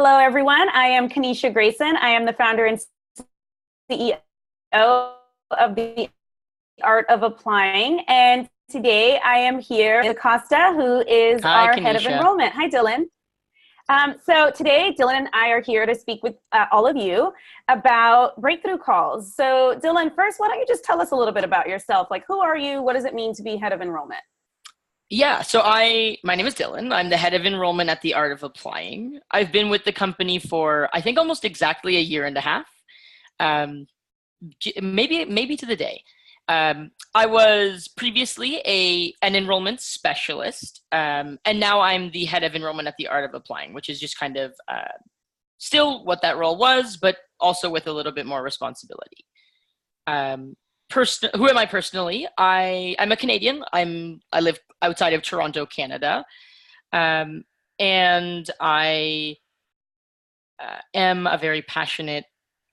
Hello, everyone. I am Kaneisha Grayson. I am the founder and CEO of the Art of Applying. And today I am here with DeCosta, who is Hi, our head of Kaneisha. enrollment. Hi, Dylan. So today, Dylan and I are here to speak with all of you about breakthrough calls. So Dylan, first, why don't you just tell us a little bit about yourself? Like, who are you? What does it mean to be head of enrollment? My name is Dylan. I'm the head of enrollment at the Art of Applying. I've been with the company for, I think, almost exactly a year and a half. Um, maybe to the day. I was previously an enrollment specialist, and now I'm the head of enrollment at the Art of Applying, which is just kind of still what that role was, but also with a little bit more responsibility. Um, who am I personally? I'm a Canadian. I live outside of Toronto, Canada, um, and I am a very passionate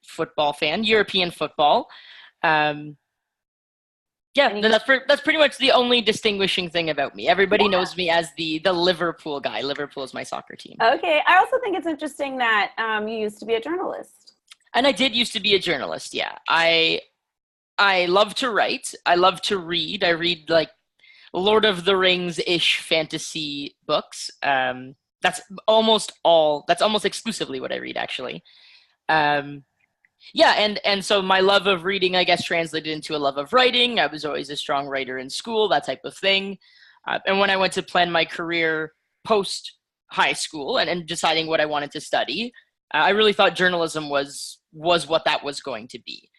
football fan, European football. Um, yeah, And you that's pretty much the only distinguishing thing about me. Everybody yeah. knows me as the Liverpool guy. Liverpool is my soccer team. Okay. I also think it's interesting that you used to be a journalist. And I did used to be a journalist. Yeah, I love to write. I love to read. I read like Lord of the Rings-ish fantasy books. That's almost exclusively what I read, actually. Um, yeah, and so my love of reading, I guess, translated into a love of writing. I was always a strong writer in school, that type of thing. And when I went to plan my career post high school and deciding what I wanted to study, I really thought journalism was what that was going to be.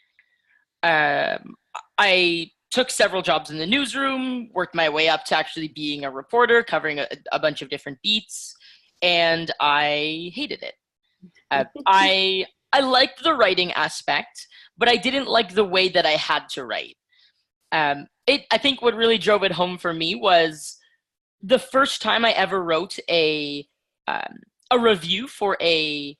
I took several jobs in the newsroom, worked my way up to actually being a reporter, covering a bunch of different beats, and I hated it. I liked the writing aspect, but I didn't like the way that I had to write. I think what really drove it home for me was the first time I ever wrote a review for a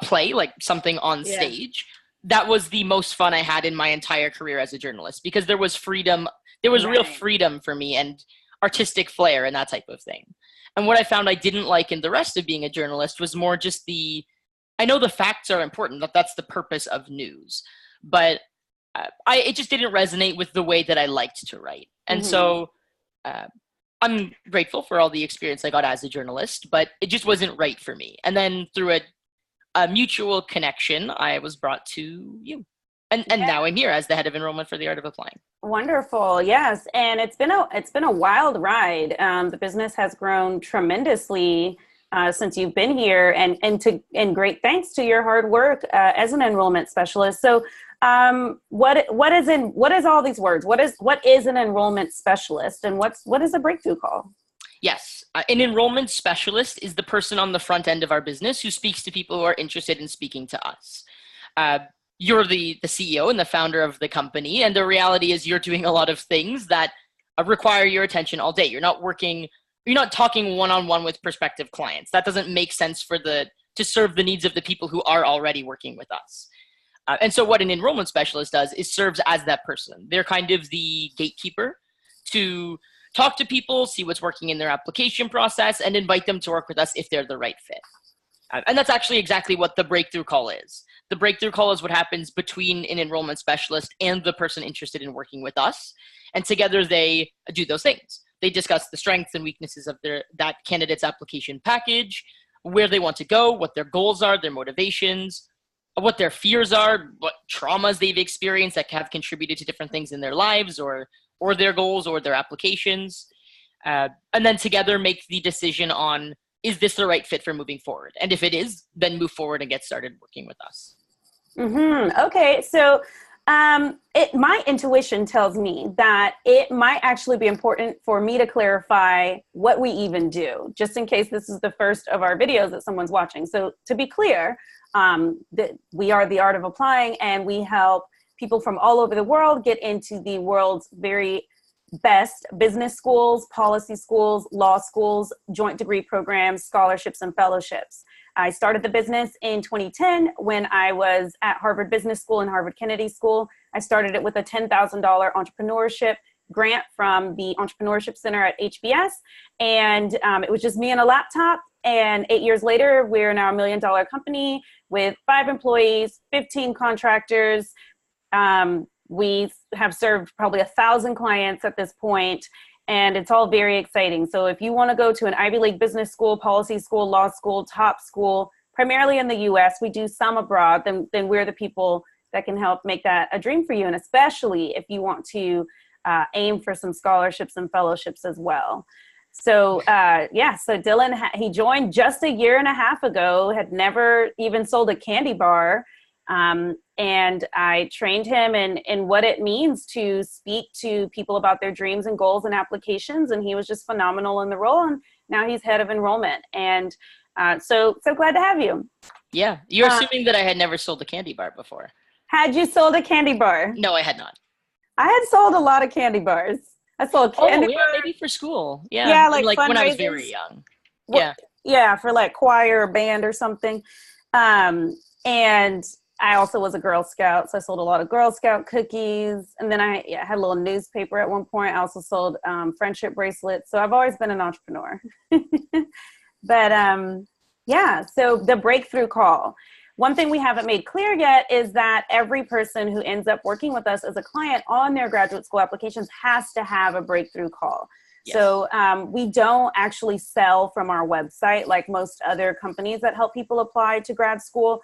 play, like something on Yeah. stage. That was the most fun I had in my entire career as a journalist because there was freedom. There was real Right. freedom for me and artistic flair and that type of thing. And what I found I didn't like in the rest of being a journalist was more just I know the facts are important, that's the purpose of news, but it just didn't resonate with the way that I liked to write. And Hmm. so uh, I'm grateful for all the experience I got as a journalist, but it just wasn't right for me. And then through a mutual connection, I was brought to you. And now I'm here as the head of enrollment for the Art of Applying. Wonderful. Yes. And it's been a wild ride. The business has grown tremendously since you've been here, and great thanks to your hard work as an enrollment specialist. So, what is all these words? What is an enrollment specialist, and what is a breakthrough call? Yes, an enrollment specialist is the person on the front end of our business who speaks to people who are interested in speaking to us. Uh, you're the CEO and the founder of the company, and the reality is you're doing a lot of things that require your attention all day. You're not talking one-on-one with prospective clients. That doesn't make sense to serve the needs of the people who are already working with us. And so what an enrollment specialist does is serves as that person. They're kind of the gatekeeper to talk to people, see what's working in their application process, and invite them to work with us if they're the right fit. And that's actually exactly what the breakthrough call is. The breakthrough call is what happens between an enrollment specialist and the person interested in working with us. And together they do those things. They discuss the strengths and weaknesses of that candidate's application package, where they want to go, what their goals are, their motivations, what their fears are, what traumas they've experienced that have contributed to different things in their lives or their goals or their applications. And then together make the decision on, is this the right fit for moving forward? And if it is, then move forward and get started working with us. Okay, so my intuition tells me that it might actually be important for me to clarify what we even do, just in case this is the first of our videos that someone's watching. So to be clear, that we are the Art of Applying, and we help people from all over the world get into the world's very best business schools, policy schools, law schools, joint degree programs, scholarships, and fellowships. I started the business in 2010 when I was at Harvard Business School and Harvard Kennedy School. I started it with a $10,000 entrepreneurship grant from the Entrepreneurship Center at HBS. And it was just me and a laptop And 8 years later, we're now $1 million company with 5 employees, 15 contractors. We have served probably 1,000 clients at this point, and it's all very exciting. So if you want to go to an Ivy League business school, policy school, law school, top school, primarily in the US, we do some abroad, then we're the people that can help make that a dream for you. And especially if you want to aim for some scholarships and fellowships as well. So so Dylan, he joined just a year and a half ago, had never even sold a candy bar. And I trained him in what it means to speak to people about their dreams and goals and applications. And he was just phenomenal in the role. And now he's head of enrollment. And so glad to have you. Yeah. You're assuming that I had never sold a candy bar before. Had you sold a candy bar? No, I had not. I had sold a lot of candy bars. I sold candy bars. Maybe for school. Yeah. Yeah, like when I was very young. Yeah, for like choir or band or something. And I also was a Girl Scout, so I sold a lot of Girl Scout cookies. And then I had a little newspaper at one point. I also sold friendship bracelets. So I've always been an entrepreneur. But so the breakthrough call. One thing we haven't made clear yet is that every person who ends up working with us as a client on their graduate school applications has to have a breakthrough call. Yes. So we don't actually sell from our website like most other companies that help people apply to grad school.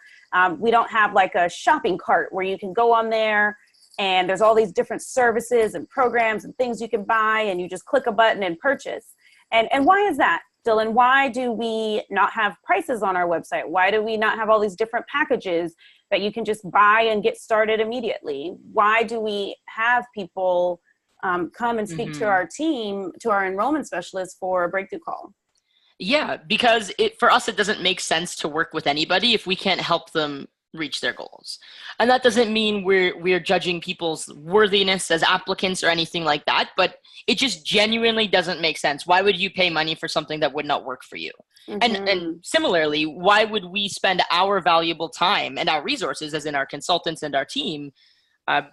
We don't have like a shopping cart where you can go on there and there's all these different services and programs and things you can buy and you just click a button and purchase. And why is that, Dylan? Why do we not have prices on our website? Why do we not have all these different packages that you can just buy and get started immediately? Why do we have people come and speak to our team, to our enrollment specialists for a breakthrough call? Yeah, because for us, it doesn't make sense to work with anybody if we can't help them reach their goals. And that doesn't mean we're judging people's worthiness as applicants or anything like that, but it just genuinely doesn't make sense. Why would you pay money for something that would not work for you? And similarly, why would we spend our valuable time and our resources, as in our consultants and our team,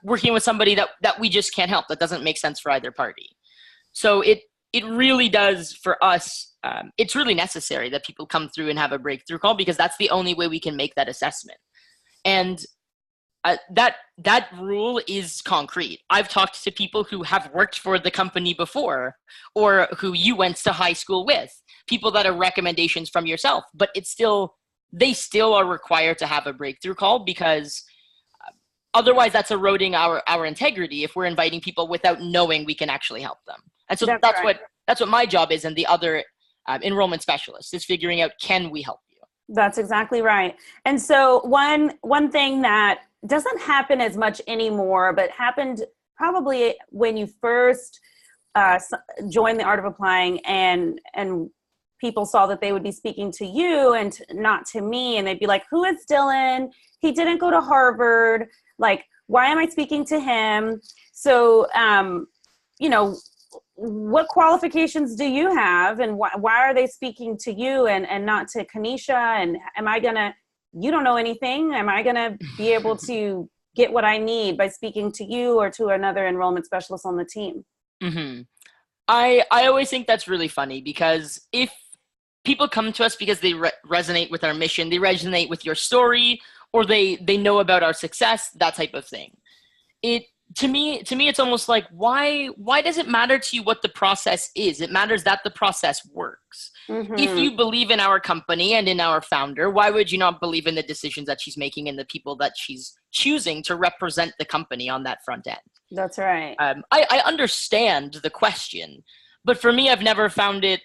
working with somebody that we just can't help, that doesn't make sense for either party? So it really does for us. It's really necessary that people come through and have a breakthrough call, because that's the only way we can make that assessment. And that rule is concrete. I've talked to people who have worked for the company before, or who you went to high school with, people that are recommendations from yourself, but they still are required to have a breakthrough call, because otherwise that's eroding our integrity if we're inviting people without knowing we can actually help them. And so that's what my job is, and the other enrollment specialist is figuring out, can we help you? That's exactly right. And so one thing that doesn't happen as much anymore, but happened probably when you first joined the Art of Applying, and people saw that they would be speaking to you and not to me, and they'd be like, who is Dylan? He didn't go to Harvard. Like, why am I speaking to him? So, what qualifications do you have, and why are they speaking to you and not to Kaneisha? And you don't know anything. Am I going to be able to get what I need by speaking to you or to another enrollment specialist on the team? Mm-hmm. I always think that's really funny, because if people come to us because they resonate with our mission, they resonate with your story, or they know about our success, that type of thing. To me, it's almost like, why does it matter to you what the process is? It matters that the process works. Mm-hmm. If you believe in our company and in our founder, why would you not believe in the decisions that she's making and the people that she's choosing to represent the company on that front end? That's right. I understand the question, but for me, I've never found it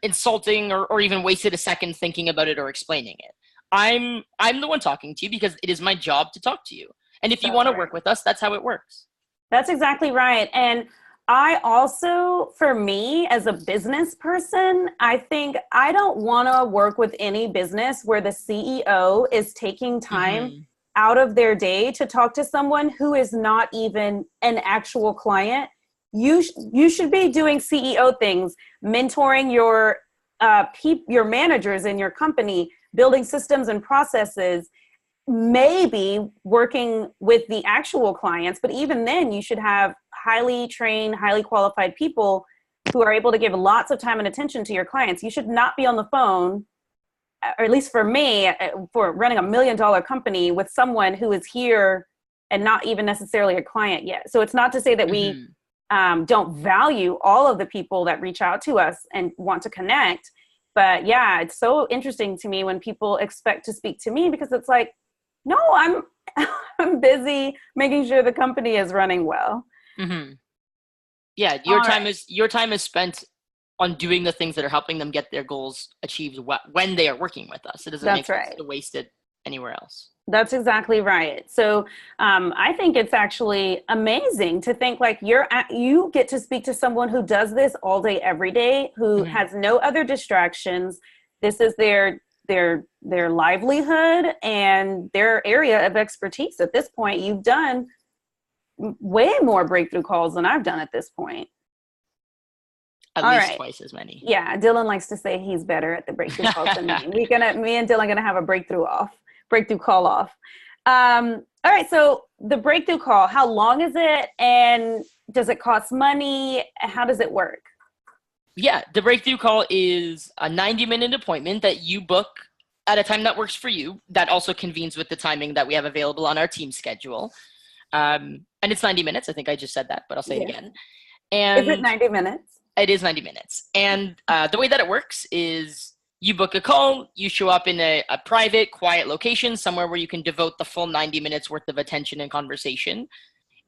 insulting or even wasted a second thinking about it or explaining it. I'm the one talking to you because it is my job to talk to you. And if you want to work with us, that's how it works. That's exactly right. And I also, for me as a business person, I think I don't want to work with any business where the CEO is taking time out of their day to talk to someone who is not even an actual client. You should be doing CEO things, mentoring your managers in your company, building systems and processes, maybe working with the actual clients. But even then, you should have highly trained, highly qualified people who are able to give lots of time and attention to your clients. You should not be on the phone, or at least for me, for running $1 million company, with someone who is here and not even necessarily a client yet. So it's not to say that we don't value all of the people that reach out to us and want to connect. But yeah, it's so interesting to me when people expect to speak to me, because it's like, no, I'm busy making sure the company is running well. Mm-hmm. Yeah, your time is spent on doing the things that are helping them get their goals achieved when they are working with us. It doesn't make sense to waste it anywhere else. That's exactly right. So I think it's actually amazing to think like you get to speak to someone who does this all day, every day, who has no other distractions. This is their livelihood and their area of expertise. At this point, you've done way more breakthrough calls than I've done at this point. At least twice as many. Yeah, Dylan likes to say he's better at the breakthrough calls than me. Me and Dylan are gonna have a breakthrough call off. All right, so the breakthrough call, how long is it, and does it cost money? How does it work? Yeah, the breakthrough call is a 90-minute appointment that you book at a time that works for you, that also convenes with the timing that we have available on our team schedule. And it's 90 minutes. I think I just said that, but I'll say it again. And is it 90 minutes? It is 90 minutes. And the way that it works is you book a call, you show up in a private, quiet location, somewhere where you can devote the full 90 minutes worth of attention and conversation.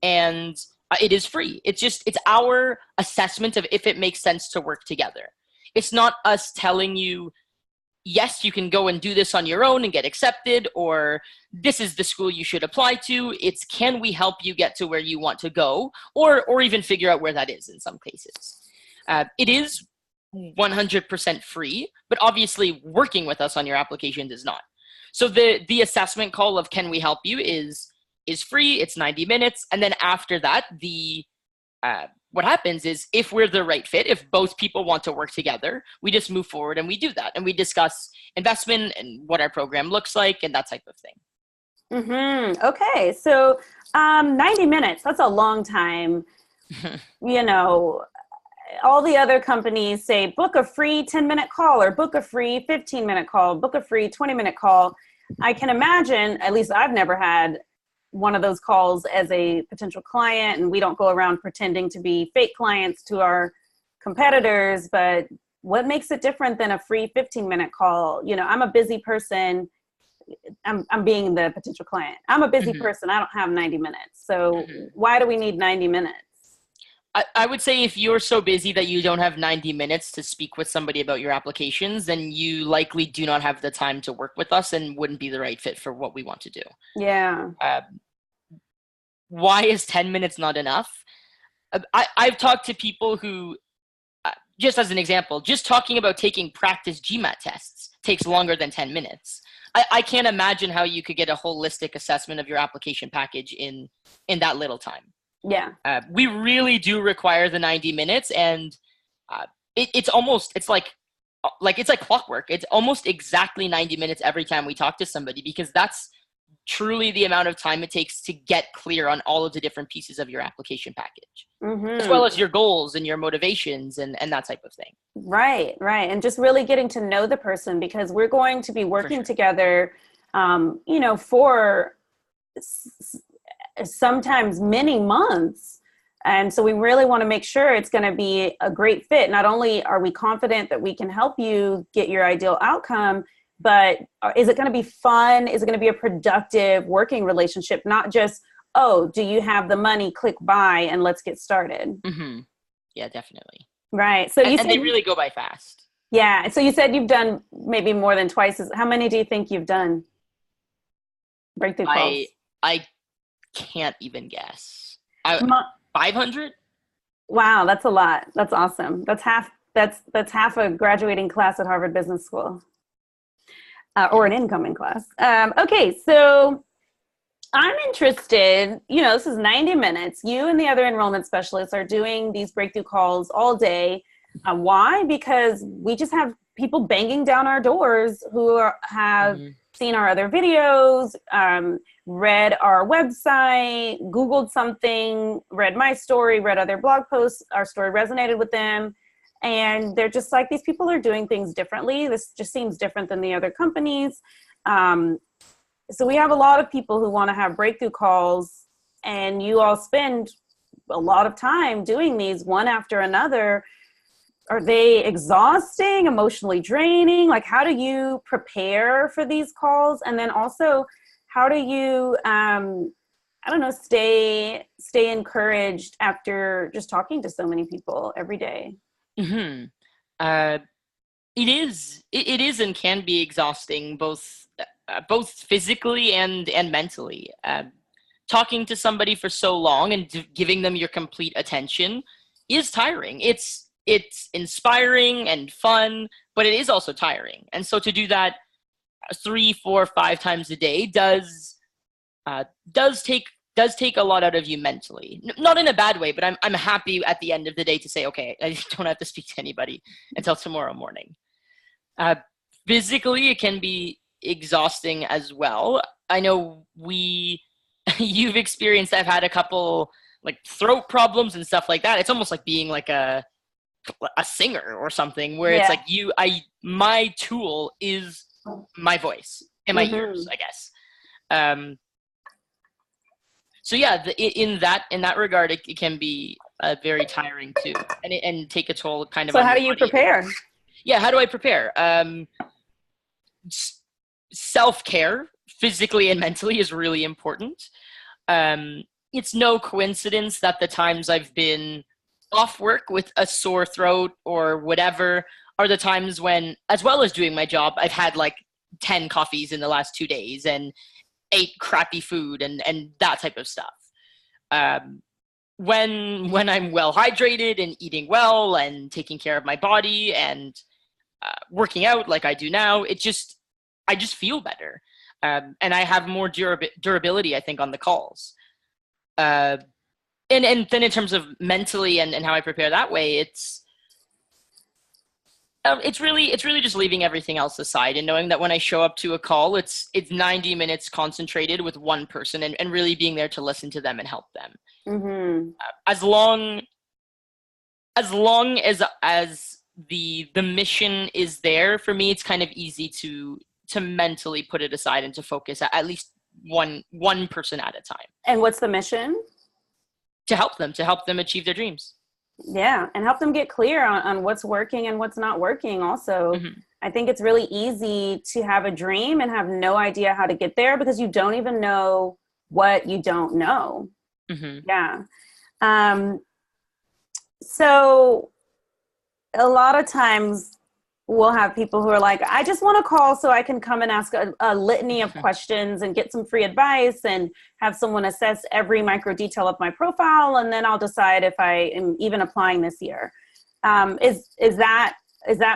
And it is free. It's our assessment of if it makes sense to work together. It's not us telling you, yes, you can go and do this on your own and get accepted, or this is the school you should apply to. It's, can we help you get to where you want to go, or even figure out where that is in some cases. It is 100% free, but obviously working with us on your application is not. So the assessment call of can we help you is free. It's 90 minutes. And then after that, what happens is, if we're the right fit, if both people want to work together, we just move forward and we do that. And we discuss investment and what our program looks like and that type of thing. Okay. So 90 minutes, that's a long time. You know, all the other companies say, book a free 10-minute call, or book a free 15-minute call, book a free 20-minute call. I can imagine, at least I've never had one of those calls as a potential client, and we don't go around pretending to be fake clients to our competitors. But what makes it different than a free 15-minute call? You know, I'm a busy person. I'm being the potential client. I'm a busy person. I don't have 90 minutes. So why do we need 90 minutes? I would say if you're so busy that you don't have 90 minutes to speak with somebody about your applications, then you likely do not have the time to work with us and wouldn't be the right fit for what we want to do. Yeah. Why is 10 minutes not enough? I've talked to people who, just as an example, just talking about taking practice GMAT tests takes longer than 10 minutes. I can't imagine how you could get a holistic assessment of your application package in that little time. Yeah. We really do require the 90 minutes, and it's like clockwork. It's almost exactly 90 minutes every time we talk to somebody, because that's truly the amount of time it takes to get clear on all of the different pieces of your application package, as well as your goals and your motivations and that type of thing. Right. And just really getting to know the person, because we're going to be working together, for sometimes many months. And so we really want to make sure it's going to be a great fit. Not only are we confident that we can help you get your ideal outcome, but is it going to be fun? Is it going to be a productive working relationship? Not just, oh, do you have the money? Click buy and let's get started. Yeah, definitely. Right. So and they really go by fast. Yeah. So you said you've done maybe more than twice. How many do you think you've done? Breakthrough calls. I can't even guess. 500? Wow, that's a lot. That's awesome. That's half a graduating class at Harvard Business School, or an incoming class. Okay, so I'm interested. This is 90 minutes. You and the other enrollment specialists are doing these breakthrough calls all day. Why? Because we just have people banging down our doors who have seen our other videos, read our website, Googled something, read my story, read other blog posts. Our story resonated with them. And they're just like, these people are doing things differently. This just seems different than the other companies. So we have a lot of people who want to have breakthrough calls, and you all spend a lot of time doing these one after another. Are they exhausting, emotionally draining? Like, how do you prepare for these calls? And then also, how do you, stay encouraged after just talking to so many people every day? Mm-hmm. Uh, it is and can be exhausting, both physically and mentally. Talking to somebody for so long and giving them your complete attention is tiring. It's inspiring and fun, but it is also tiring. And so to do that 3, 4, 5 times a day does take a lot out of you mentally. Not in a bad way, but I'm happy at the end of the day to say, okay, I don't have to speak to anybody until tomorrow morning. Physically, it can be exhausting as well. I know you've experienced, I've had a couple like throat problems and stuff like that. It's almost like being like a singer or something, where it's like my tool is my voice and my ears, I guess. So yeah, in that regard, it can be very tiring too, and take a toll kind of. So how do you prepare? Yeah, how do I prepare? Self-care, physically and mentally, is really important. It's no coincidence that the times I've been off work with a sore throat or whatever are the times when, as well as doing my job, I've had like 10 coffees in the last 2 days and ate crappy food and that type of stuff. When I'm well hydrated and eating well and taking care of my body and working out like I do now, I just feel better. And I have more durability, I think, on the calls. And then in terms of mentally and how I prepare that way, it's really just leaving everything else aside and knowing that when I show up to a call, it's 90 minutes concentrated with one person and really being there to listen to them and help them. Mm-hmm. As long as the mission is there, for me, it's kind of easy to mentally put it aside and to focus at least one person at a time. And what's the mission? To help them achieve their dreams. Yeah, and help them get clear on what's working and what's not working also. Mm-hmm. I think it's really easy to have a dream and have no idea how to get there because you don't even know what you don't know. Mm-hmm. Yeah. So a lot of times we'll have people who are like, I just want to call so I can come and ask a litany of questions and get some free advice and have someone assess every micro detail of my profile. And then I'll decide if I am even applying this year. Is that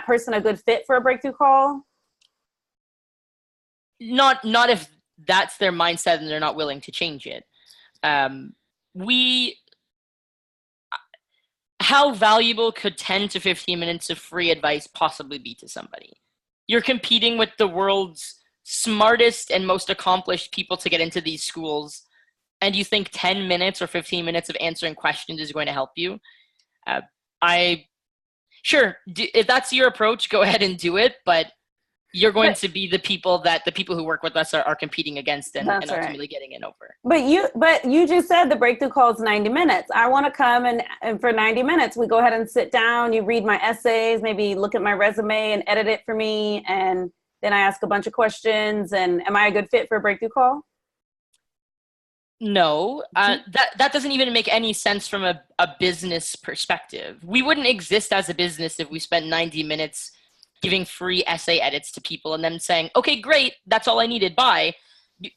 person a good fit for a breakthrough call? Not if that's their mindset and they're not willing to change it. How valuable could 10 to 15 minutes of free advice possibly be to somebody? You're competing with the world's smartest and most accomplished people to get into these schools, and you think 10 minutes or 15 minutes of answering questions is going to help you? If that's your approach, go ahead and do it, but you're going to be the people who work with us are competing against and ultimately getting in over. But you just said the breakthrough call is 90 minutes. I want to come and for 90 minutes, we go ahead and sit down, you read my essays, maybe look at my resume and edit it for me. And then I ask a bunch of questions. And am I a good fit for a breakthrough call? No, that doesn't even make any sense from a business perspective. We wouldn't exist as a business if we spent 90 minutes giving free essay edits to people and then saying, okay, great, that's all I needed, bye.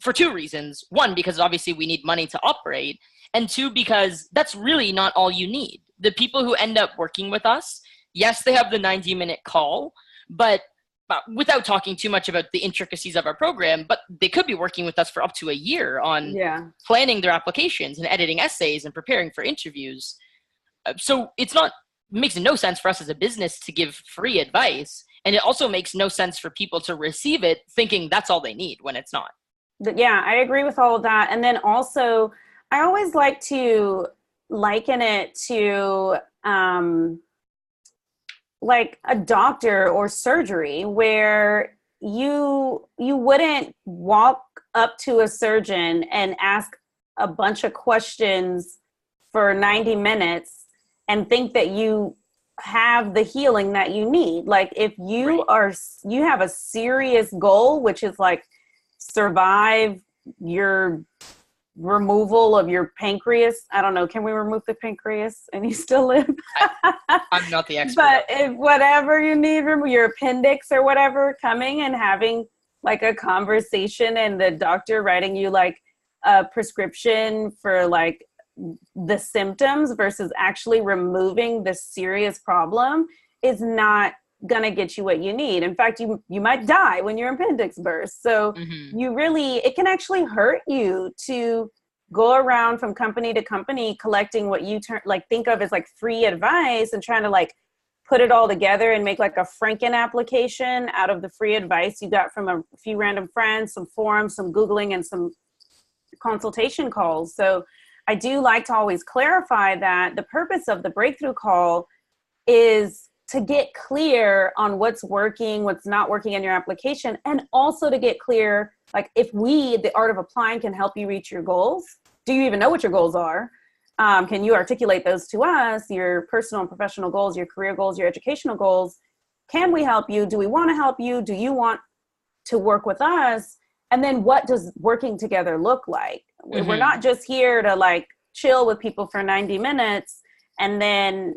For 2 reasons. 1, because obviously we need money to operate. And 2, because that's really not all you need. The people who end up working with us, yes, they have the 90-minute call, but without talking too much about the intricacies of our program, but they could be working with us for up to a year on planning their applications and editing essays and preparing for interviews. So it makes no sense for us as a business to give free advice. And it also makes no sense for people to receive it thinking that's all they need when it's not. Yeah, I agree with all of that. And then also, I always like to liken it to like a doctor or surgery where you wouldn't walk up to a surgeon and ask a bunch of questions for 90 minutes and think that you have the healing that you need. Like if you have a serious goal, which is like survive your removal of your pancreas. I don't know. Can we remove the pancreas and you still live? I'm not the expert. But if whatever you need, your appendix or whatever, coming and having like a conversation and the doctor writing you like a prescription for like the symptoms versus actually removing the serious problem is not gonna get you what you need. In fact, you might die when your appendix bursts. So it can actually hurt you to go around from company to company collecting what you think of as like free advice and trying to like put it all together and make like a Franken application out of the free advice you got from a few random friends, some forums, some Googling, and some consultation calls. So I do like to always clarify that the purpose of the breakthrough call is to get clear on what's working, what's not working in your application, and also to get clear, like if we, the Art of Applying, can help you reach your goals. Do you even know what your goals are? Can you articulate those to us, your personal and professional goals, your career goals, your educational goals? Can we help you? Do we want to help you? Do you want to work with us? And then what does working together look like? We're not just here to like chill with people for 90 minutes and then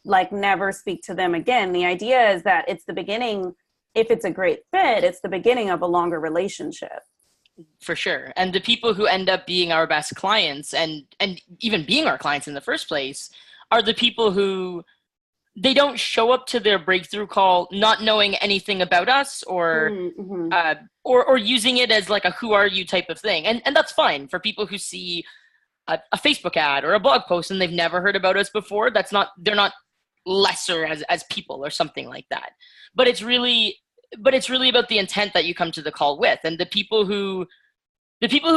like never speak to them again. The idea is that it's the beginning. If it's a great fit, it's the beginning of a longer relationship. For sure. And the people who end up being our best clients and even being our clients in the first place are the people who they don't show up to their breakthrough call not knowing anything about us or using it as like a who are you type of thing. And that's fine for people who see a Facebook ad or a blog post and they've never heard about us before. They're not lesser as people or something like that. But it's really about the intent that you come to the call with. And the people who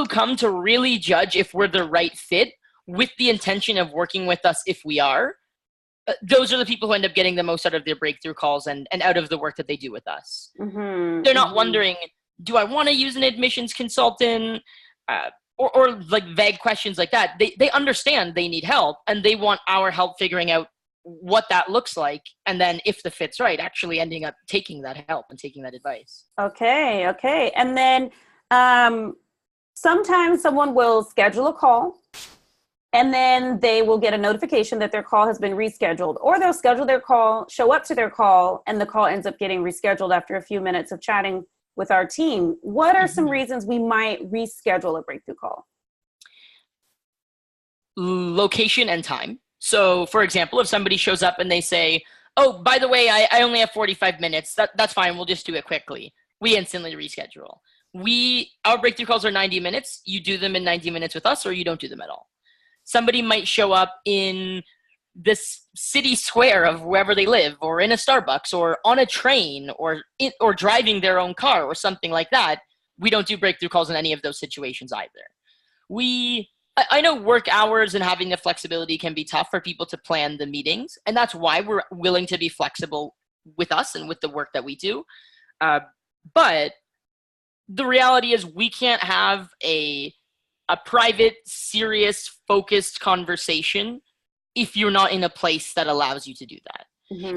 come to really judge if we're the right fit with the intention of working with us if we are, those are the people who end up getting the most out of their breakthrough calls and out of the work that they do with us. They're not wondering, do I want to use an admissions consultant? Or like vague questions like that. They understand they need help and they want our help figuring out what that looks like, and then if the fit's right, actually ending up taking that help and taking that advice. Okay. And then sometimes someone will schedule a call and then they will get a notification that their call has been rescheduled, or they'll schedule their call, show up to their call, and the call ends up getting rescheduled after a few minutes of chatting with our team. What are some reasons we might reschedule a breakthrough call? Location and time. So, for example, if somebody shows up and they say, oh, by the way, I only have 45 minutes. That's fine. We'll just do it quickly. We instantly reschedule. Our breakthrough calls are 90 minutes. You do them in 90 minutes with us or you don't do them at all. Somebody might show up in this city square of wherever they live or in a Starbucks or on a train or driving their own car or something like that. We don't do breakthrough calls in any of those situations either. I know work hours and having the flexibility can be tough for people to plan the meetings, and that's why we're willing to be flexible with us and with the work that we do. But the reality is we can't have a private, serious, focused conversation if you're not in a place that allows you to do that.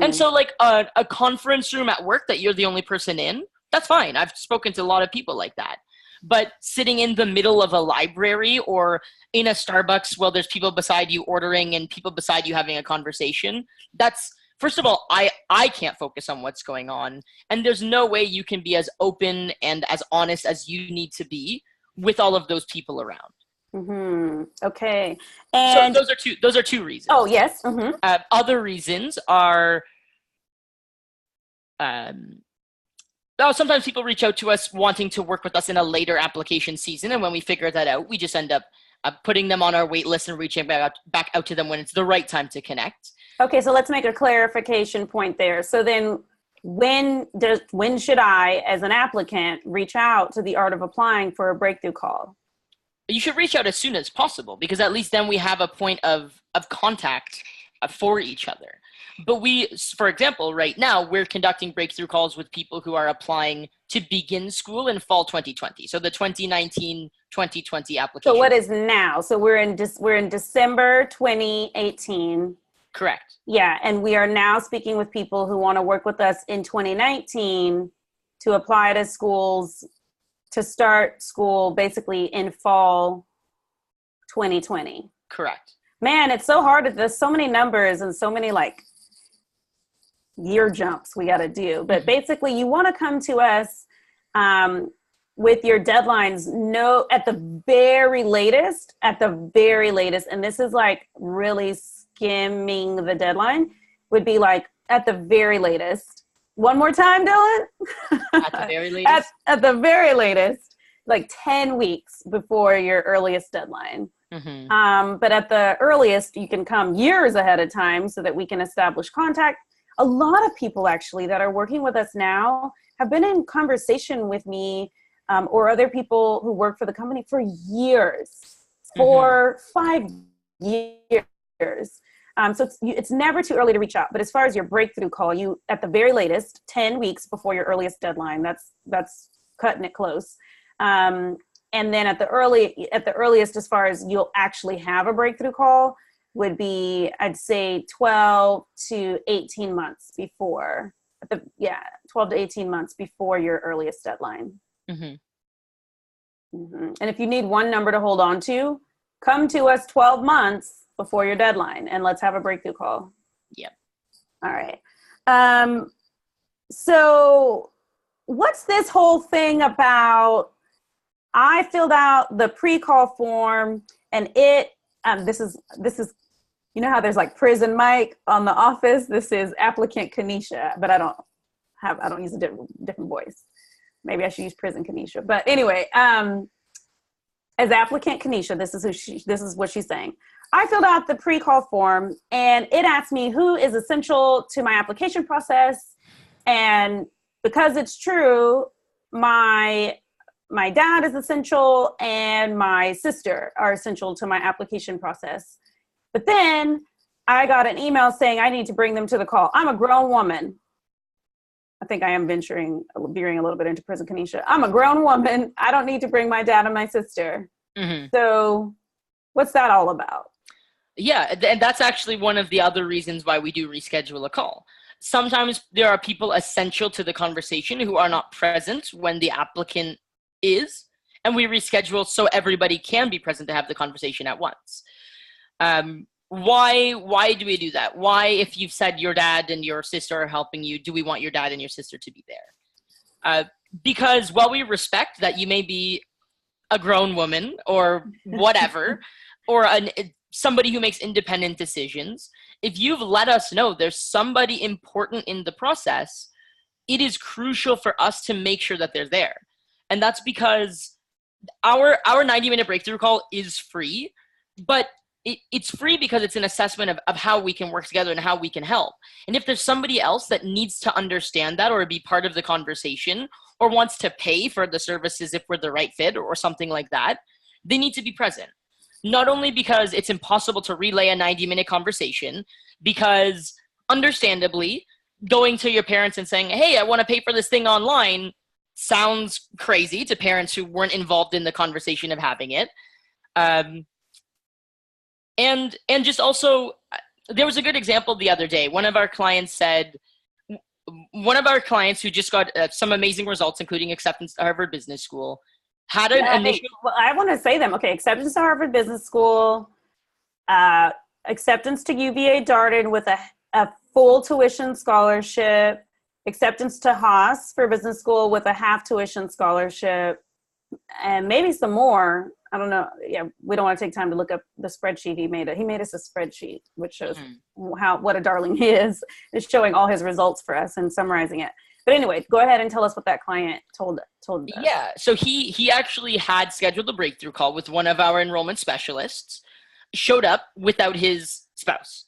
And so like a conference room at work that you're the only person in, that's fine. I've spoken to a lot of people like that. But sitting in the middle of a library or in a Starbucks while there's people beside you ordering and people beside you having a conversation, that's, first of all, I can't focus on what's going on. And there's no way you can be as open and as honest as you need to be with all of those people around. Okay. And so those are two reasons. Oh, yes. Other reasons are, sometimes people reach out to us wanting to work with us in a later application season. And when we figure that out, we just end up putting them on our wait list and reaching back out to them when it's the right time to connect. Okay, so let's make a clarification point there. So then when should I, as an applicant, reach out to the Art of Applying for a breakthrough call? You should reach out as soon as possible, because at least then we have a point of contact for each other. But we, for example, right now, we're conducting breakthrough calls with people who are applying to begin school in fall 2020. So the 2019-2020 application. So what is now? So we're in December 2018. Correct. Yeah, and we are now speaking with people who want to work with us in 2019 to apply to schools, to start school basically in fall 2020. Correct. Man, it's so hard. There's so many numbers and so many like year jumps we got to do. But basically, you want to come to us with your deadlines. No, at the very latest, and this is like really skimming the deadline, would be like at the very latest. One more time, Dylan. At the very latest. At the very latest, like 10 weeks before your earliest deadline. But at the earliest, you can come years ahead of time so that we can establish contact. A lot of people actually that are working with us now have been in conversation with me or other people who work for the company for years, for 5 years. So it's never too early to reach out. But as far as your breakthrough call, you at the very latest 10 weeks before your earliest deadline. That's cutting it close. And then at the earliest, as far as you'll actually have a breakthrough call, would be, I'd say 12 to 18 months before, 12 to 18 months before your earliest deadline. And if you need one number to hold on to, come to us 12 months before your deadline and let's have a breakthrough call. Yep. All right. So what's this whole thing about? I filled out the pre-call form and this is, you know how there's like prison Mike on The Office? This is applicant Kaneisha, but I don't use a different voice. Maybe I should use prison Kaneisha. But anyway, as applicant Kaneisha, this is what she's saying. I filled out the pre-call form and it asked me who is essential to my application process. And because it's true, my dad is essential and my sister are essential to my application process. But then I got an email saying I need to bring them to the call. I'm a grown woman. I think I am veering a little bit into prison Kaneisha. I'm a grown woman. I don't need to bring my dad and my sister. So what's that all about? Yeah, and that's actually one of the other reasons why we do reschedule a call. Sometimes there are people essential to the conversation who are not present when the applicant is, and we reschedule so everybody can be present to have the conversation at once. Why do we do that? Why, if you've said your dad and your sister are helping you, do we want your dad and your sister to be there? Because while we respect that you may be a grown woman or whatever, or somebody who makes independent decisions, if you've let us know there's somebody important in the process, it is crucial for us to make sure that they're there. And that's because our 90-minute breakthrough call is free, but it's free because it's an assessment of how we can work together and how we can help. And if there's somebody else that needs to understand that or be part of the conversation or wants to pay for the services if we're the right fit or something like that, they need to be present. Not only because it's impossible to relay a 90-minute conversation, because understandably, going to your parents and saying, hey, I want to pay for this thing online sounds crazy to parents who weren't involved in the conversation of having it. And just also, there was a good example the other day. One of our clients who just got some amazing results, including acceptance to Harvard Business School, had an initial... Well, I want to say them. Okay, acceptance to Harvard Business School, acceptance to UVA Darden with a full tuition scholarship, acceptance to Haas for business school with a half tuition scholarship, and maybe some more. I don't know. Yeah, we don't want to take time to look up the spreadsheet he made. He made us a spreadsheet which shows what a darling he is. It's showing all his results for us and summarizing it. But anyway, go ahead and tell us what that client told us. Yeah, so he actually had scheduled a breakthrough call with one of our enrollment specialists, showed up without his spouse.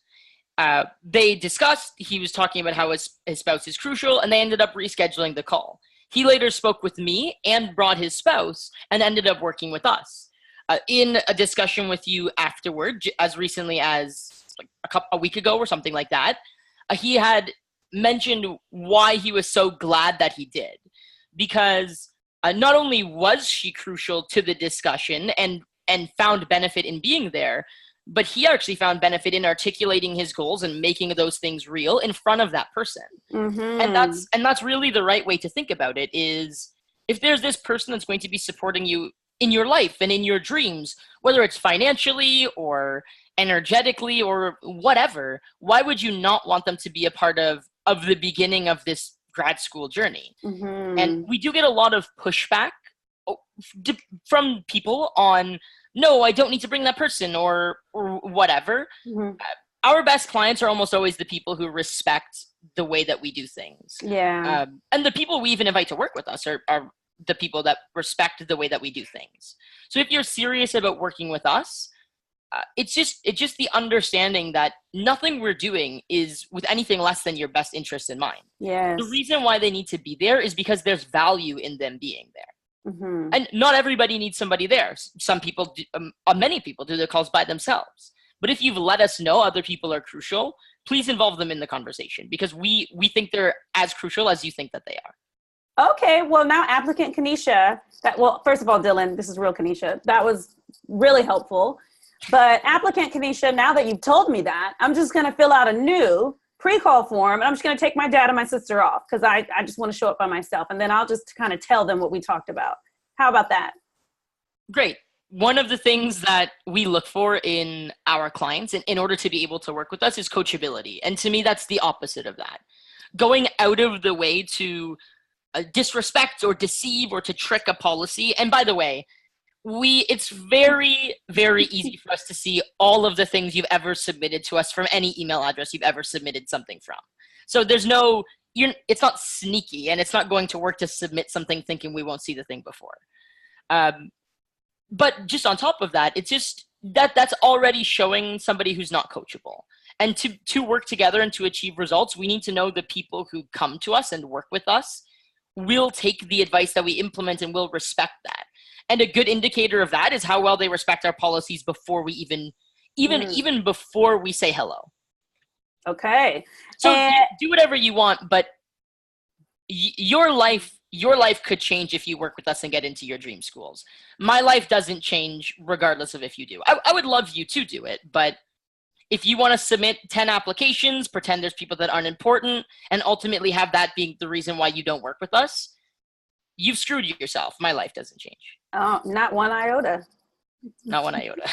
They discussed, he was talking about how his spouse is crucial, and they ended up rescheduling the call. He later spoke with me and brought his spouse and ended up working with us. In a discussion with you afterward, as recently as like a week ago or something like that, he had mentioned why he was so glad that he did, because not only was she crucial to the discussion and found benefit in being there, but he actually found benefit in articulating his goals and making those things real in front of that person. And that's really the right way to think about it, is if there's this person that's going to be supporting you in your life and in your dreams, whether it's financially or energetically or whatever, why would you not want them to be a part of the beginning of this grad school journey? And we do get a lot of pushback from people on, no, I don't need to bring that person or whatever. Our best clients are almost always the people who respect the way that we do things. Yeah. And the people we even invite to work with us are the people that respect the way that we do things. So if you're serious about working with us, it's just the understanding that nothing we're doing is with anything less than your best interest in mind. Yes. The reason why they need to be there is because there's value in them being there. And not everybody needs somebody there. Some people do, many people do their calls by themselves. But if you've let us know other people are crucial, please involve them in the conversation, because we think they're as crucial as you think that they are. Okay, well now applicant Kaneisha, first of all, Dylan, this is real Kaneisha. That was really helpful. But applicant Kaneisha, now that you've told me that, I'm just going to fill out a new pre-call form, and I'm just going to take my dad and my sister off because I just want to show up by myself, and then I'll just kind of tell them what we talked about. How about that? Great. One of the things that we look for in our clients in order to be able to work with us is coachability. And to me, that's the opposite of that. Going out of the way to disrespect or deceive or to trick a policy. And by the way, it's very, very easy for us to see all of the things you've ever submitted to us from any email address you've ever submitted something from. So there's it's not sneaky, and it's not going to work to submit something thinking we won't see the thing before. But just on top of that, it's just that's already showing somebody who's not coachable. And to work together and to achieve results, we need to know the people who come to us and work with us will take the advice that we implement and will respect that. And a good indicator of that is how well they respect our policies before we even before we say hello. Okay. So do whatever you want, but your life could change if you work with us and get into your dream schools. My life doesn't change regardless of if you do. I would love you to do it, but if you want to submit 10 applications, pretend there's people that aren't important, and ultimately have that being the reason why you don't work with us, you've screwed yourself. My life doesn't change. Oh, not one iota. Not one iota.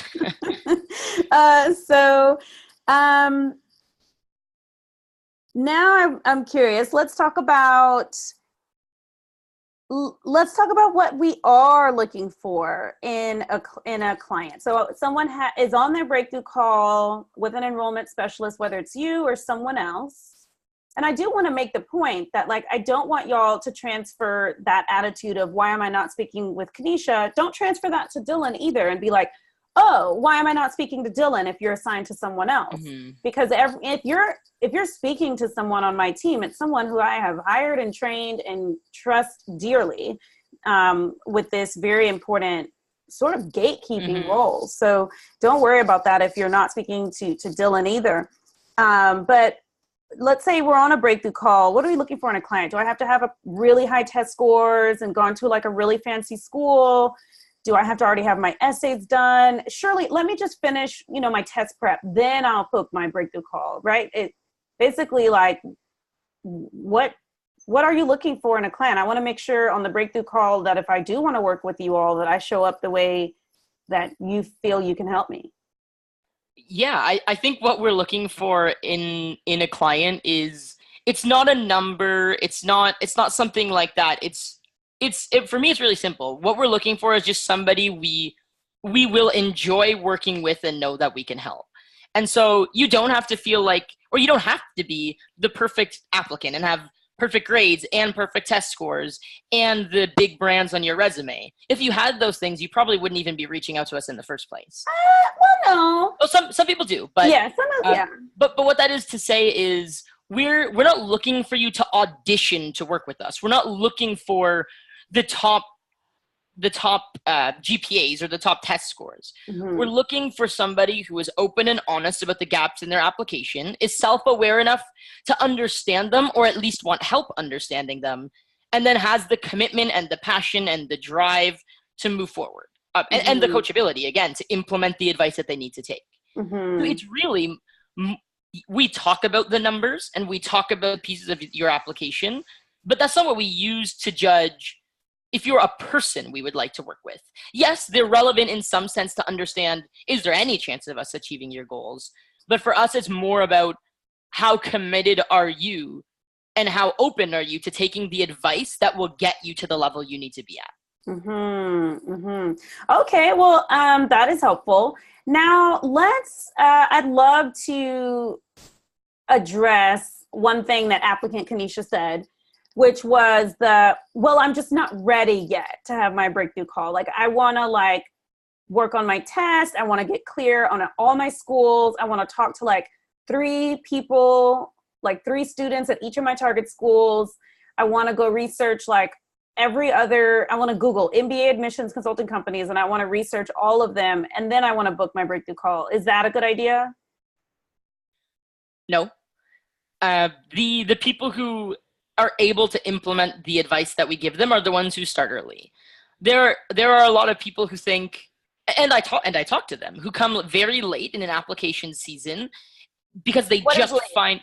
Now I'm curious. Let's talk about what we are looking for in a client. So someone is on their breakthrough call with an enrollment specialist, whether it's you or someone else. And I do want to make the point that, like, I don't want y'all to transfer that attitude of why am I not speaking with Kaneisha? Don't transfer that to Dylan either and be like, oh, why am I not speaking to Dylan if you're assigned to someone else? Because if you're speaking to someone on my team, it's someone who I have hired and trained and trust dearly with this very important sort of gatekeeping role. So don't worry about that if you're not speaking to Dylan either. But let's say we're on a breakthrough call. What are we looking for in a client? Do I have to have a really high test scores and gone to like a really fancy school? Do I have to already have my essays done? Surely, let me just finish, my test prep. Then I'll book my breakthrough call, right? It basically, like, what are you looking for in a client? I want to make sure on the breakthrough call that if I do want to work with you all, that I show up the way that you feel you can help me. Yeah, I think what we're looking for in a client is, it's not a number. It's not something like that. For me, it's really simple. What we're looking for is just somebody we will enjoy working with and know that we can help. And so you don't have to feel like, or you don't have to be the perfect applicant and have perfect grades and perfect test scores and the big brands on your resume. If you had those things, you probably wouldn't even be reaching out to us in the first place. Well, no. Well, some people do, but yeah, yeah. But what that is to say is we're not looking for you to audition to work with us. We're not looking for the top the top GPAs or the top test scores. Mm-hmm. We're looking for somebody who is open and honest about the gaps in their application, is self-aware enough to understand them, or at least want help understanding them, and then has the commitment and the passion and the drive to move forward. And the coachability, again, to implement the advice that they need to take. So it's really, we talk about the numbers and we talk about pieces of your application, but that's not what we use to judge if you're a person we would like to work with. Yes, they're relevant in some sense to understand, is there any chance of us achieving your goals? But for us, it's more about how committed are you and how open are you to taking the advice that will get you to the level you need to be at. Okay, well, that is helpful. Now I'd love to address one thing that applicant Kaneisha said, which was I'm just not ready yet to have my breakthrough call. Like, I want to work on my test. I want to get clear on all my schools. I want to talk to 3 people, 3 students at each of my target schools. I want to go research I want to Google MBA admissions consulting companies, and I want to research all of them. And then I want to book my breakthrough call. Is that a good idea? No. The people who are able to implement the advice that we give them are the ones who start early. There are a lot of people who think, and I talk to them, who come very late in an application season because they just find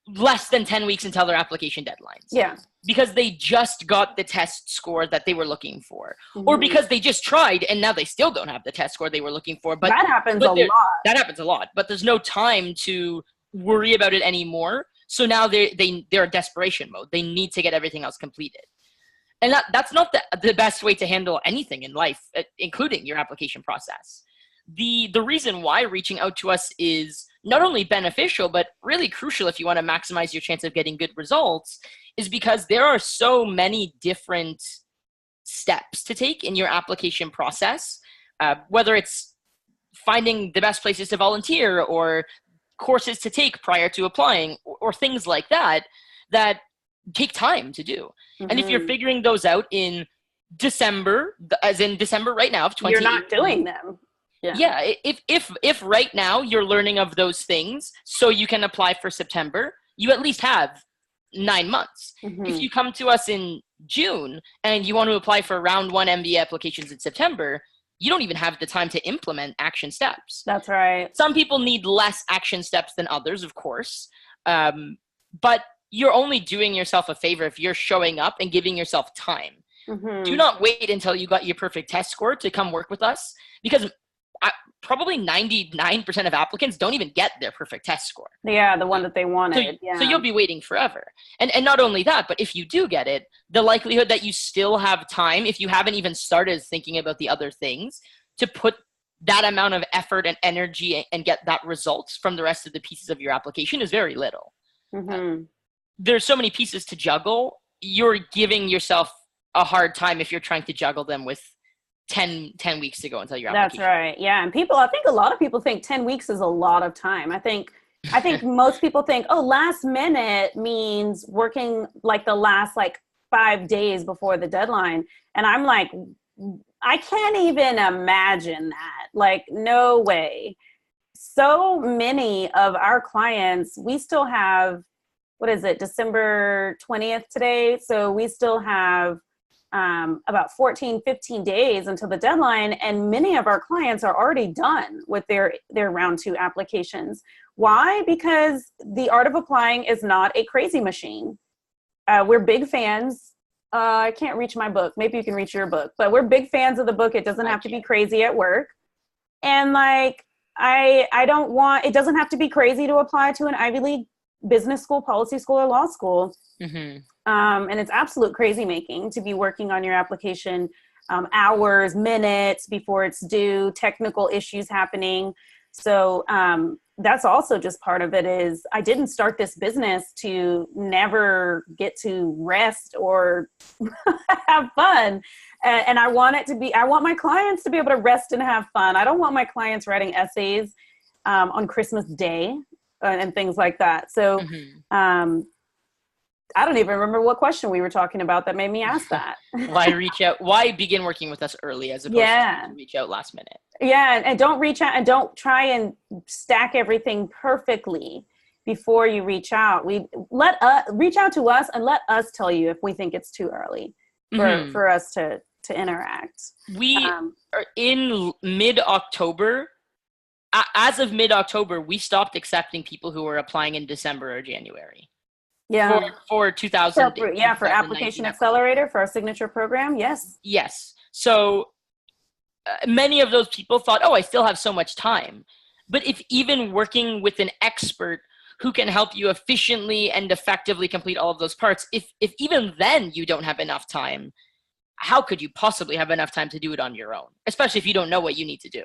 less than 10 weeks until their application deadlines. Yeah. Because they just got the test score that they were looking for, or because they just tried and now they still don't have the test score they were looking for. But that happens a lot. That happens a lot, but there's no time to worry about it anymore. So now they're in desperation mode. They need to get everything else completed. And that's not the best way to handle anything in life, including your application process. The reason why reaching out to us is not only beneficial, but really crucial if you want to maximize your chance of getting good results, is because there are so many different steps to take in your application process, whether it's finding the best places to volunteer or courses to take prior to applying or things like that take time to do. And if you're figuring those out in December, as in December right now of 2018, you're not doing them. Yeah. If right now you're learning of those things so you can apply for September, you at least have 9 months. If you come to us in June and you want to apply for round 1 MBA applications in September, you don't even have the time to implement action steps. That's right. Some people need less action steps than others, of course. But you're only doing yourself a favor if you're showing up and giving yourself time. Do not wait until you got your perfect test score to come work with us, because probably 99% of applicants don't even get their perfect test score. Yeah, the one that they wanted. So you'll be waiting forever. And not only that, but if you do get it, the likelihood that you still have time, if you haven't even started thinking about the other things, to put that amount of effort and energy and get that result from the rest of the pieces of your application is very little. There's so many pieces to juggle. You're giving yourself a hard time if you're trying to juggle them with 10 weeks to go until your application. That's right. Yeah. And I think a lot of people think 10 weeks is a lot of time. I think most people think, last minute means working the last 5 days before the deadline. And I'm like, I can't even imagine that. No way. So many of our clients, we still have, December 20th today. So we still have about 14, 15 days until the deadline. And many of our clients are already done with their round 2 applications. Why? Because the art of applying is not a crazy machine. We're big fans. I can't reach my book. Maybe you can reach your book, but we're big fans of the book. It doesn't have to be crazy at work. And it doesn't have to be crazy to apply to an Ivy League business school, policy school, or law school. And it's absolute crazy making to be working on your application hours, minutes before it's due, technical issues happening. So that's also just part of it. Is I didn't start this business to never get to rest or have fun. And I want my clients to be able to rest and have fun. I don't want my clients writing essays on Christmas Day and things like that. So I don't even remember what question we were talking about that made me ask that. Why begin working with us early as opposed to reach out last minute? Yeah, and don't reach out and don't try and stack everything perfectly before you reach out. Reach out to us and let us tell you if we think it's too early for us to interact. We are in mid-October. As of mid-October, we stopped accepting people who were applying in December or January. Yeah. For 2000. For Application Accelerator, for our signature program. Yes. Yes. So many of those people thought, oh, I still have so much time. But if even working with an expert who can help you efficiently and effectively complete all of those parts, if even then you don't have enough time, how could you possibly have enough time to do it on your own? Especially if you don't know what you need to do.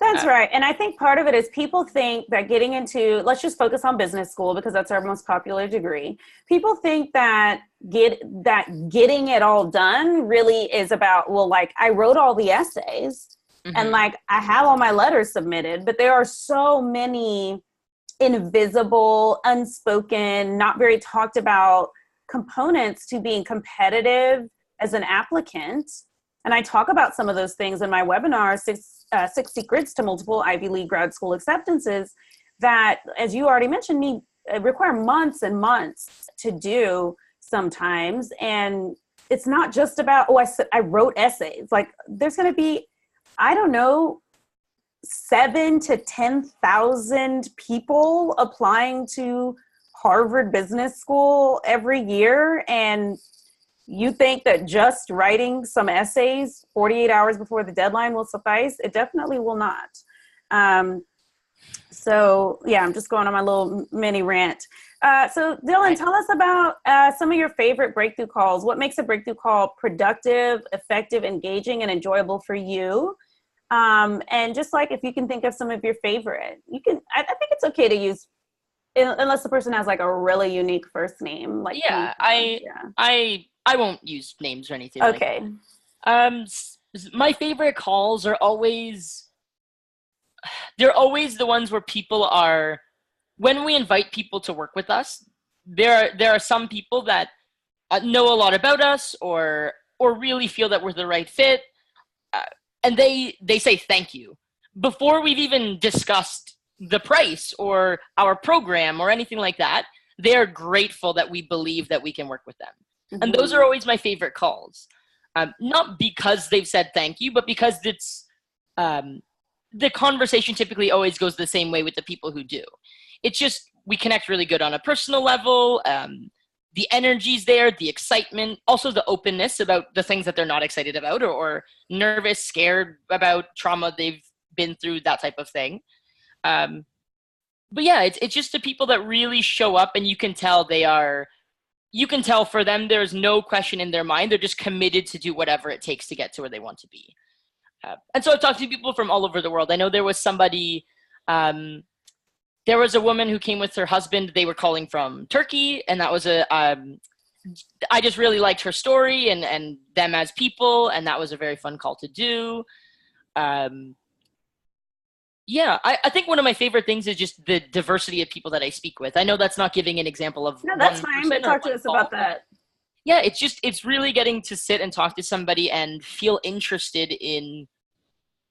That's right. And I think part of it is people think that getting into, let's just focus on business school because that's our most popular degree. People think that getting it all done really is about, well, like I wrote all the essays and like I have all my letters submitted, but there are so many invisible, unspoken, not very talked about components to being competitive as an applicant. And I talk about some of those things in my webinar, Six Secrets to Multiple Ivy League Grad School Acceptances, that, as you already mentioned, require months and months to do sometimes. And it's not just about, I wrote essays. Like there's going to be, I don't know, 7,000 to 10,000 people applying to Harvard Business School every year. And you think that just writing some essays 48 hours before the deadline will suffice? It definitely will not. So yeah, I'm just going on my little mini rant. So Dylan, tell us about some of your favorite breakthrough calls. What makes a breakthrough call productive, effective, engaging, and enjoyable for you? And just like if you can think of some of your favorite, you can, I think it's okay to use, unless the person has like a really unique first name. Like I won't use names or anything. Okay. My favorite calls are always, they're always the ones where people are, when we invite people to work with us, there are some people that know a lot about us or really feel that we're the right fit. And they say thank you before we've even discussed the price or our program or anything like that. They're grateful that we believe that we can work with them. And those are always my favorite calls. Not because they've said thank you, but because it's the conversation typically always goes the same way with the people who do. It's just we connect really good on a personal level. The energy's there, the excitement, also the openness about the things that they're not excited about or nervous, scared about trauma they've been through, that type of thing. But yeah, it's just the people that really show up and you can tell for them, there's no question in their mind. They're just committed to do whatever it takes to get to where they want to be. And so I've talked to people from all over the world. I know there was somebody, there was a woman who came with her husband. They were calling from Turkey. And that was I just really liked her story and them as people. And that was a very fun call to do. Yeah, I think one of my favorite things is just the diversity of people that I speak with. I know that's not giving an example of. No, that's fine, but talk to us about that. Yeah, it's really getting to sit and talk to somebody and feel interested in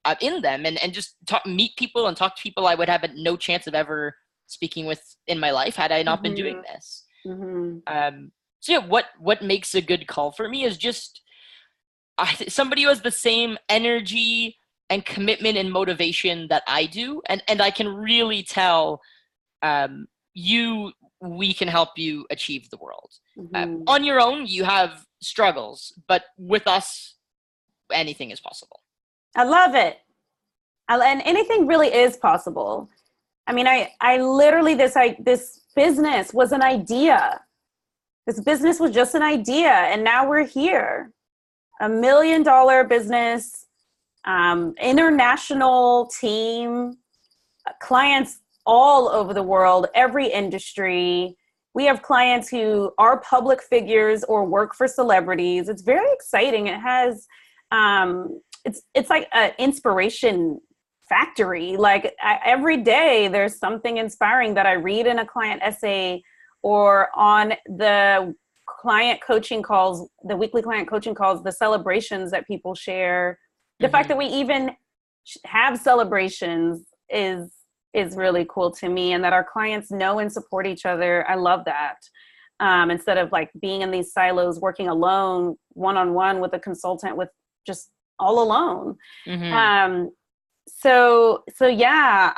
them and just meet people and talk to people I would have no chance of ever speaking with in my life had I not been doing this. So yeah, what makes a good call for me is just somebody who has the same energy and commitment and motivation that I do, and I can really tell we can help you achieve the world. On your own, you have struggles, but with us, anything is possible. I love it. And anything really is possible. I mean, I literally, this business was an idea. This business was just an idea, and now we're here. $1 million business, international team, clients all over the world, every industry. We have clients who are public figures or work for celebrities. It's very exciting. It has, it's like an inspiration factory. Like every day there's something inspiring that I read in a client essay or on the client coaching calls, the weekly client coaching calls, the celebrations that people share, the fact that we even have celebrations is really cool to me, and that our clients know and support each other. I love that. Instead of like being in these silos, working alone, one-on-one with a consultant, with just all alone. So yeah,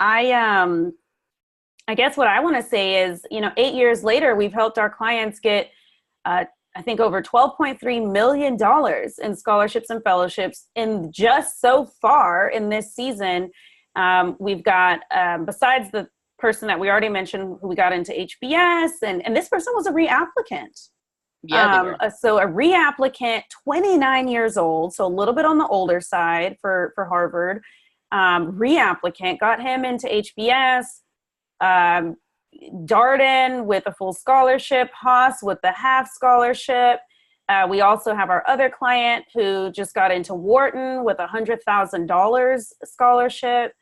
I guess what I want to say is, 8 years later, we've helped our clients get, I think, over $12.3 million in scholarships and fellowships in just so far in this season. We've got, besides the person that we already mentioned, who we got into HBS, and this person was a reapplicant. Yeah. So a reapplicant, 29 years old, so a little bit on the older side for Harvard. Reapplicant, got him into HBS. Darden with a full scholarship, Haas with the half scholarship. We also have our other client who just got into Wharton with $100,000 scholarship.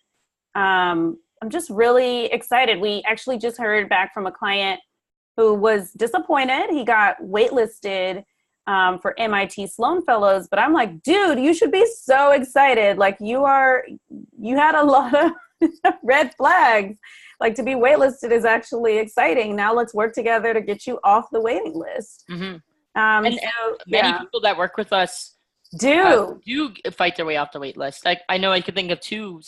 I'm just really excited. We actually just heard back from a client who was disappointed. He got waitlisted for MIT Sloan Fellows, but I'm like, dude, you should be so excited. Like, you had a lot of red flags. Like, to be waitlisted is actually exciting. Now let's work together to get you off the waiting list. And so, many people that work with us do fight their way off the wait list. I know I could think of two.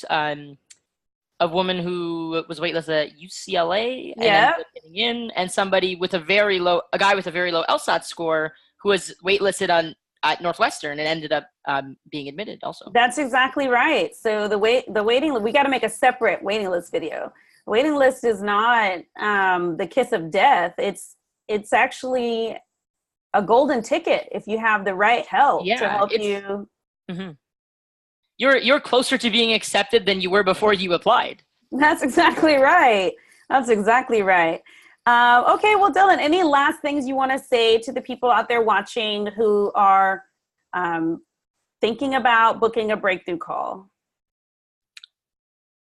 A woman who was waitlisted at UCLA and ended up getting in, and somebody with a guy with a very low LSAT score who was waitlisted at Northwestern and ended up being admitted also. That's exactly right. So the waiting, we got to make a separate waiting list video. The waiting list is not the kiss of death. It's actually a golden ticket if you have the right help to help you. You're closer to being accepted than you were before you applied. That's exactly right. Okay, well, Dylan, any last things you want to say to the people out there watching who are thinking about booking a breakthrough call?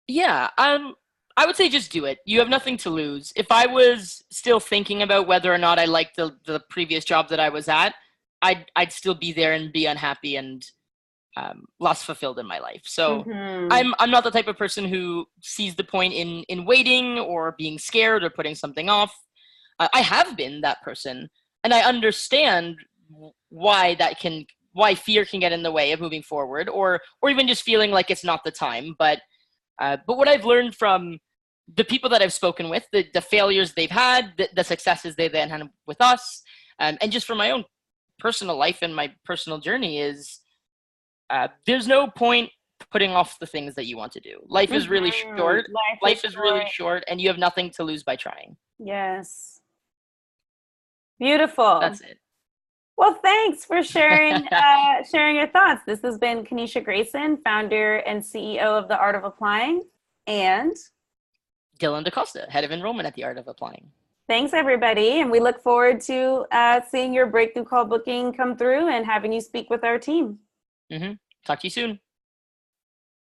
Yeah, I would say just do it. You have nothing to lose. If I was still thinking about whether or not I liked the previous job that I was at, I'd still be there and be unhappy and less fulfilled in my life. So I'm not the type of person who sees the point in waiting or being scared or putting something off. I have been that person, and I understand why fear can get in the way of moving forward, or even just feeling like it's not the time. But what I've learned from the people that I've spoken with, the failures they've had, the successes they then had with us, and just from my own personal life and my personal journey is, there's no point putting off the things that you want to do. Life is really short. Life is really short, and you have nothing to lose by trying. Yes. Beautiful. That's it. Well, thanks for sharing your thoughts. This has been Kaneisha Grayson, founder and CEO of The Art of Applying, and Dylan DeCosta, head of enrollment at The Art of Applying. Thanks, everybody, and we look forward to seeing your breakthrough call booking come through and having you speak with our team. Talk to you soon.